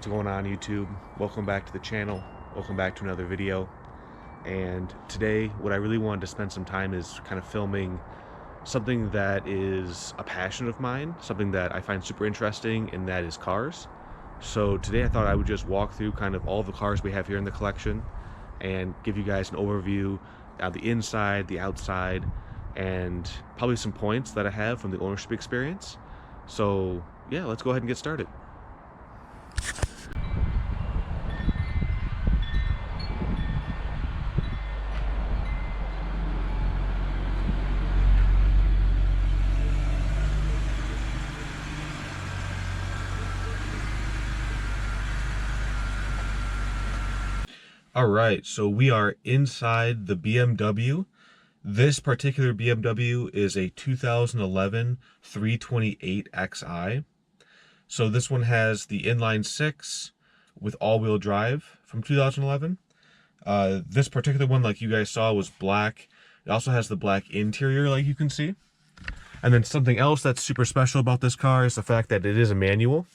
What's going on, YouTube? Welcome back to the channel. Welcome back to another video. And today what I really wanted to spend some time is kind of filming something that is a passion of mine, something that I find super interesting, and that is cars. So today I thought I would just walk through kind of all the cars we have here in the collection and give you guys an overview on the inside, the outside, and probably some points that I have from the ownership experience. So yeah, let's go ahead and get started. All right, so we are inside the BMW. This particular BMW is a 2011 328xi. So this one has the inline six with all-wheel drive from 2011. This particular one, like you guys saw, was black. It also has the black interior, like you can see. And then something else that's super special about this car is the fact that it is a manual.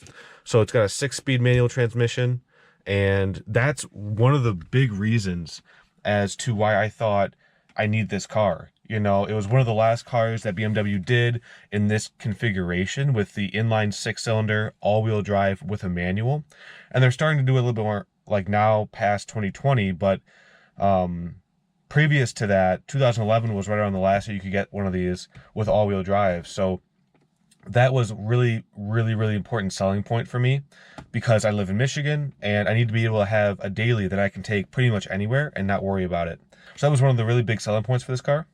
So it's got a 6-speed manual transmission. And that's one of the big reasons as to why I thought I need this car. You know, it was one of the last cars that BMW did in this configuration with the inline 6-cylinder all-wheel drive with a manual. And they're starting to do a little bit more like now past 2020, but previous to that, 2011 was right around the last year you could get one of these with all-wheel drive. So that was really important selling point for me because I live in Michigan and I need to be able to have a daily that I can take pretty much anywhere and not worry about it. So that was one of the really big selling points for this car.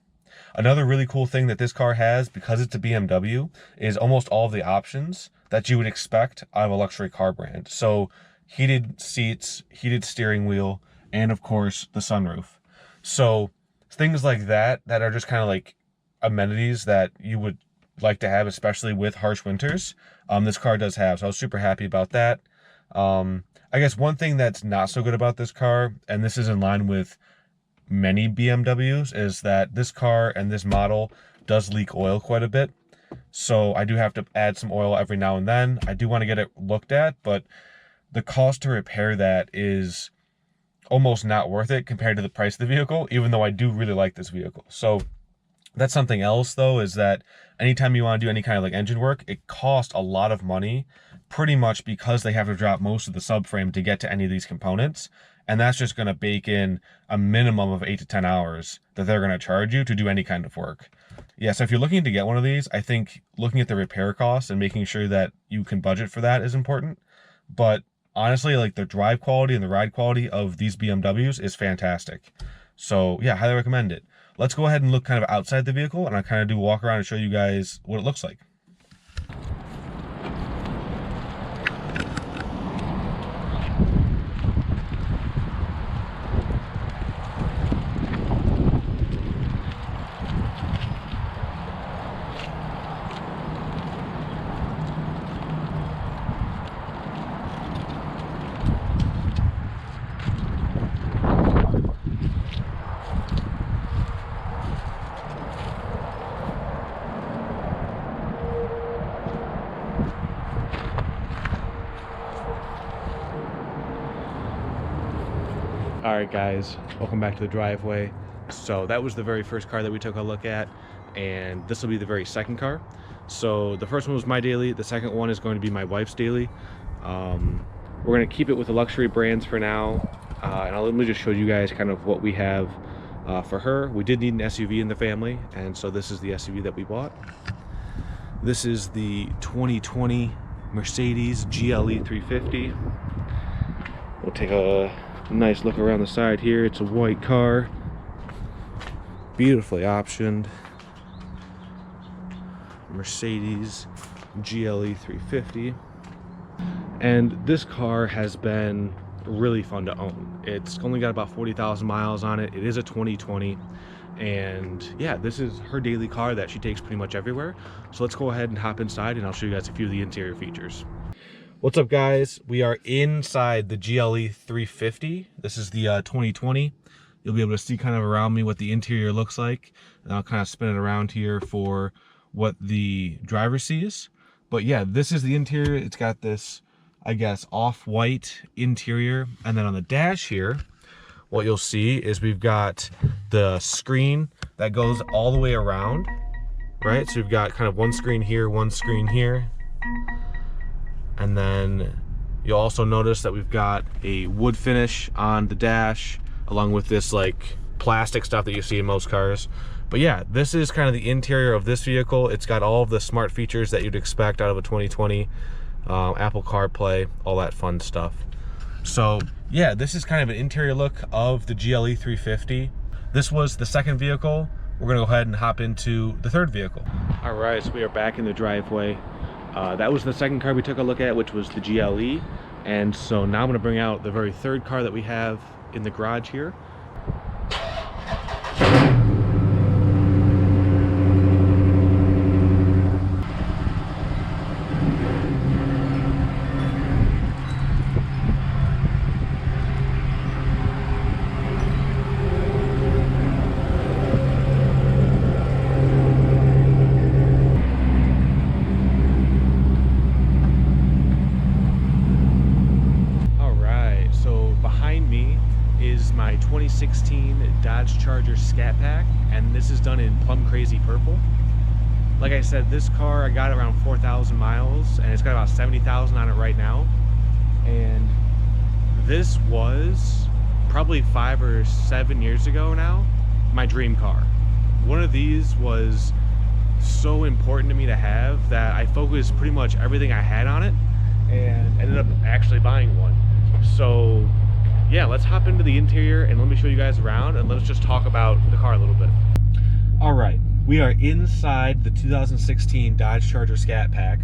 Another really cool thing that this car has, because it's a BMW, is almost all of the options that you would expect out of a luxury car brand. So heated seats, heated steering wheel, and of course the sunroof. So things like that are just kind of like amenities that you would like to have, especially with harsh winters. This car does have, so I was super happy about that. I guess one thing that's not so good about this car, and this is in line with many BMWs, is that this car and this model does leak oil quite a bit. So I do have to add some oil every now and then. I do want to get it looked at, but the cost to repair that is almost not worth it compared to the price of the vehicle, even though I do really like this vehicle. So that's something else, though, is that anytime you want to do any kind of like engine work, it costs a lot of money, pretty much because they have to drop most of the subframe to get to any of these components. And that's just going to bake in a minimum of 8 to 10 hours that they're going to charge you to do any kind of work. Yeah, so if you're looking to get one of these, I think looking at the repair costs and making sure that you can budget for that is important. But honestly, like the drive quality and the ride quality of these BMWs is fantastic. So yeah, highly recommend it. Let's go ahead and look kind of outside the vehicle, and I'll kind of do a walk around and show you guys what it looks like. All right, guys, welcome back to the driveway. So that was the very first car that we took a look at, and this will be the very second car. So the first one was my daily, the second one is going to be my wife's daily. We're going to keep it with the luxury brands for now, and let me just show you guys kind of what we have for her. We did need an SUV in the family, and so this is the SUV that we bought. This is the 2020 Mercedes GLE 350. We'll take a nice look around the side here. It's a white car, beautifully optioned. Mercedes GLE 350. And this car has been really fun to own. It's only got about 40,000 miles on it. It is a 2020. And yeah, this is her daily car that she takes pretty much everywhere. So let's go ahead and hop inside and I'll show you guys a few of the interior features. What's up, guys? We are inside the GLE 350. This is the 2020. You'll be able to see kind of around me what the interior looks like. And I'll kind of spin it around here for what the driver sees. But yeah, this is the interior. It's got this I guess, off-white interior. And then on the dash here, what you'll see is we've got the screen that goes all the way around, right? So we've got kind of one screen here, one screen here. And then you'll also notice that we've got a wood finish on the dash, along with this like plastic stuff that you see in most cars. But yeah, this is kind of the interior of this vehicle. It's got all of the smart features that you'd expect out of a 2020, Apple CarPlay, all that fun stuff. So yeah, this is kind of an interior look of the GLE 350. This was the second vehicle. We're gonna go ahead and hop into the third vehicle. All right, so we are back in the driveway. That was the second car we took a look at, which was the GLE. And so now I'm gonna bring out the very third car that we have in the garage here. My 2016 Dodge Charger Scat Pack, and this is done in Plum Crazy Purple. Like I said, this car I got around 4,000 miles, and it's got about 70,000 on it right now. And this was probably 5 or 7 years ago now, my dream car. One of these was so important to me to have that I focused pretty much everything I had on it and ended up actually buying one. So yeah, let's hop into the interior and let me show you guys around, and let's just talk about the car a little bit. All right, we are inside the 2016 Dodge Charger Scat Pack,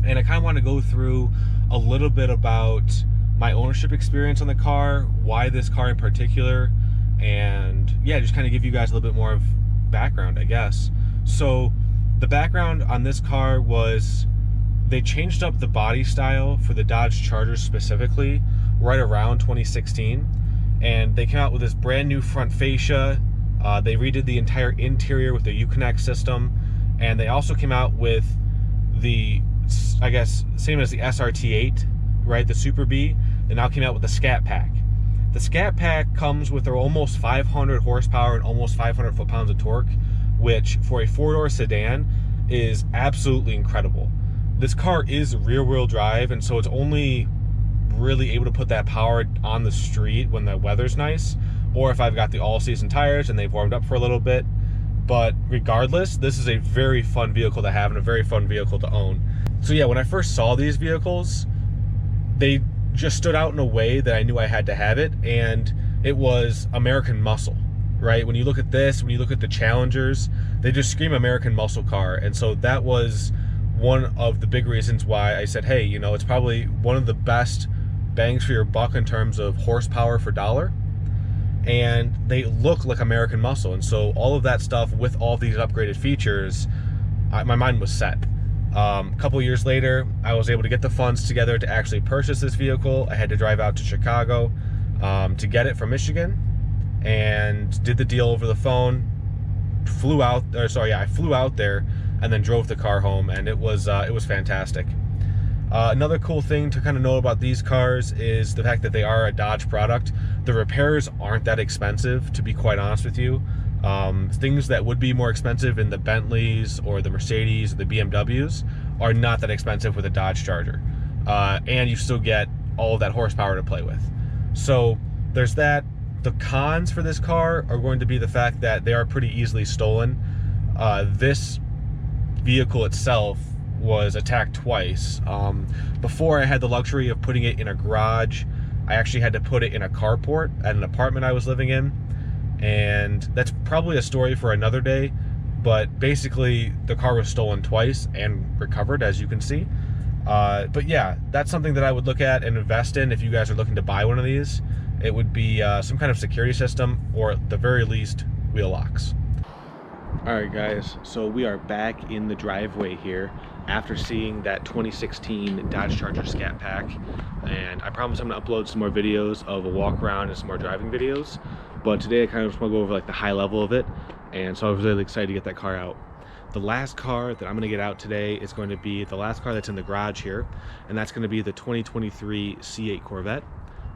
and I kind of want to go through a little bit about my ownership experience on the car, why this car in particular, and yeah, just kind of give you guys a little bit more of background, I guess. So the background on this car was they changed up the body style for the Dodge Charger specifically right around 2016, and they came out with this brand new front fascia. They redid the entire interior with the Uconnect system, and they also came out with the, I guess, same as the SRT8, right, the Super B. They now came out with the Scat Pack. The Scat Pack comes with their almost 500 horsepower and almost 500 foot-pounds of torque, which for a four-door sedan is absolutely incredible. This car is rear-wheel drive, and so it's only really able to put that power on the street when the weather's nice, or if I've got the all-season tires and they've warmed up for a little bit. But regardless, this is a very fun vehicle to have and a very fun vehicle to own. So yeah, when I first saw these vehicles, they just stood out in a way that I knew I had to have it, and it was American muscle, right? When you look at this, when you look at the Challengers, they just scream American muscle car. And so that was one of the big reasons why I said, hey, you know, it's probably one of the best bangs for your buck in terms of horsepower for dollar, and they look like American muscle. And so all of that stuff with all these upgraded features, my mind was set. A couple years later, I was able to get the funds together to actually purchase this vehicle. I had to drive out to Chicago to get it from Michigan, and did the deal over the phone. I flew out there and then drove the car home, and it was fantastic. Another cool thing to kind of know about these cars is the fact that they are a Dodge product. The repairs aren't that expensive, to be quite honest with you. Things that would be more expensive in the Bentleys or the Mercedes or the BMWs are not that expensive with a Dodge Charger. And you still get all of that horsepower to play with. So there's that. The cons for this car are going to be the fact that they are pretty easily stolen. This vehicle itself was attacked twice. Before, I had the luxury of putting it in a garage. I actually had to put it in a carport at an apartment I was living in, and that's probably a story for another day. But basically, the car was stolen twice and recovered, as you can see. But yeah, that's something that I would look at and invest in if you guys are looking to buy one of these. It would be some kind of security system, or at the very least, wheel locks. All right, guys, so we are back in the driveway here after seeing that 2016 Dodge Charger Scat Pack, and I promise I'm gonna upload some more videos of a walk around and some more driving videos, but today I kind of just want to go over like the high level of it, and so I was really excited to get that car out. the last car that I'm going to get out today is going to be the last car that's in the garage here, and that's going to be the 2023 C8 Corvette.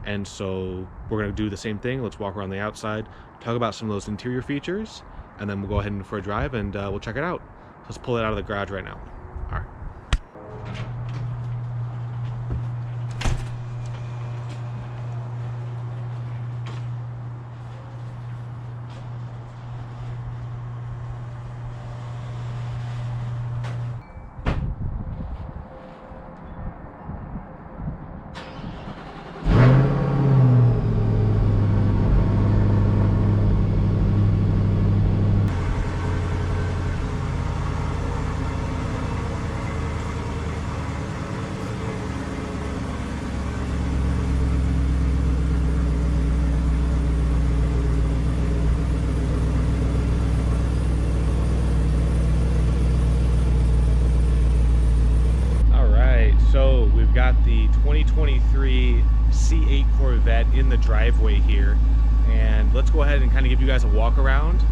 And so we're going to do the same thing. Let's walk around the outside, talk about some of those interior features, and then we'll go ahead and for a drive and we'll check it out. Let's pull it out of the garage right now. All right. So we've got the 2023 C8 Corvette in the driveway here, and let's go ahead and kind of give you guys a walk around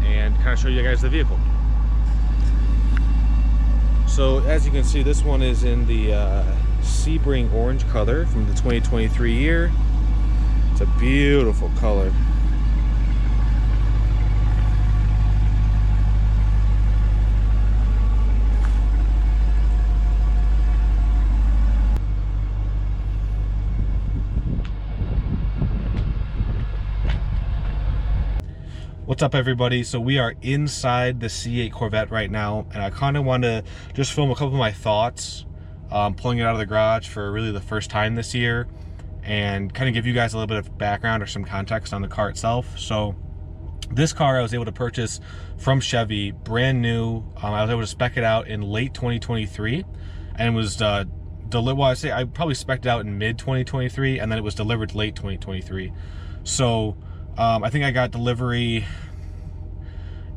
and kind of show you guys the vehicle. So as you can see, this one is in the Sebring orange color from the 2023 year. It's a beautiful color. What's up, everybody? So we are inside the C8 Corvette right now, and I kind of want to just film a couple of my thoughts pulling it out of the garage for really the first time this year, and kind of give you guys a little bit of background or some context on the car itself. So this car I was able to purchase from Chevy, brand new. I was able to spec it out in late 2023, and it was well, I probably spec'd it out in mid 2023, and then it was delivered late 2023. So I think I got delivery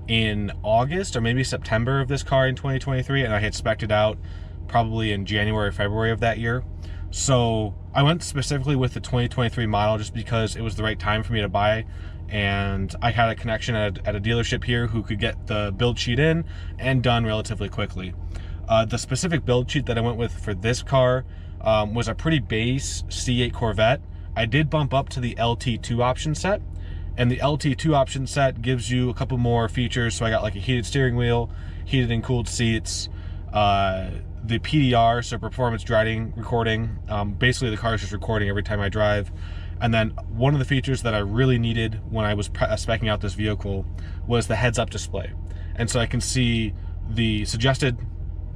in August or maybe September of this car in 2023, and I had spec'd it out probably in January or February of that year. So I went specifically with the 2023 model just because it was the right time for me to buy, and I had a connection at a dealership here who could get the build sheet in and done relatively quickly. The specific build sheet that I went with for this car was a pretty base C8 Corvette. I did bump up to the LT2 option set, and the LT2 option set gives you a couple more features. So I got like a heated steering wheel, heated and cooled seats, the PDR, so performance driving recording. Basically the car is just recording every time I drive. And then one of the features that I really needed when I was speccing out this vehicle was the heads-up display. And so I can see the suggested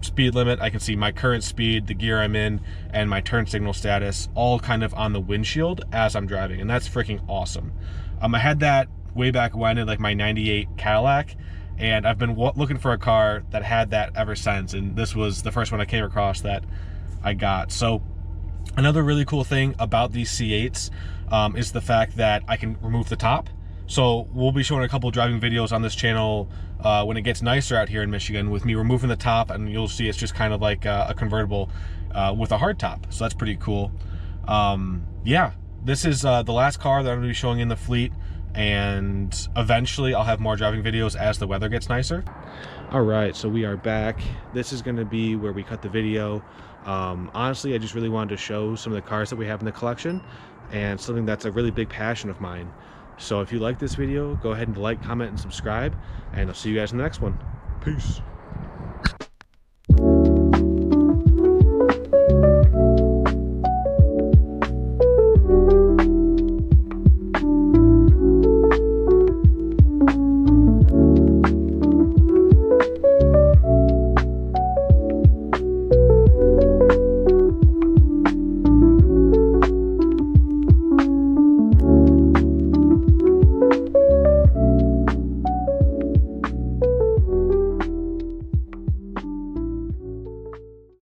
speed limit, I can see my current speed, the gear I'm in, and my turn signal status all kind of on the windshield as I'm driving, and that's freaking awesome. I had that way back when in like my 98 Cadillac, and I've been looking for a car that had that ever since, and this was the first one I came across that I got. So another really cool thing about these C8s is the fact that I can remove the top. So we'll be showing a couple driving videos on this channel when it gets nicer out here in Michigan with me removing the top, and you'll see it's just kind of like a convertible with a hard top. So that's pretty cool. Yeah, this is the last car that I'm gonna be showing in the fleet, and eventually I'll have more driving videos as the weather gets nicer. All right, so we are back. This is gonna be where we cut the video. Honestly, I just really wanted to show some of the cars that we have in the collection, and something that's a really big passion of mine. So if you like this video, go ahead and like, comment, and subscribe, and I'll see you guys in the next one. Peace.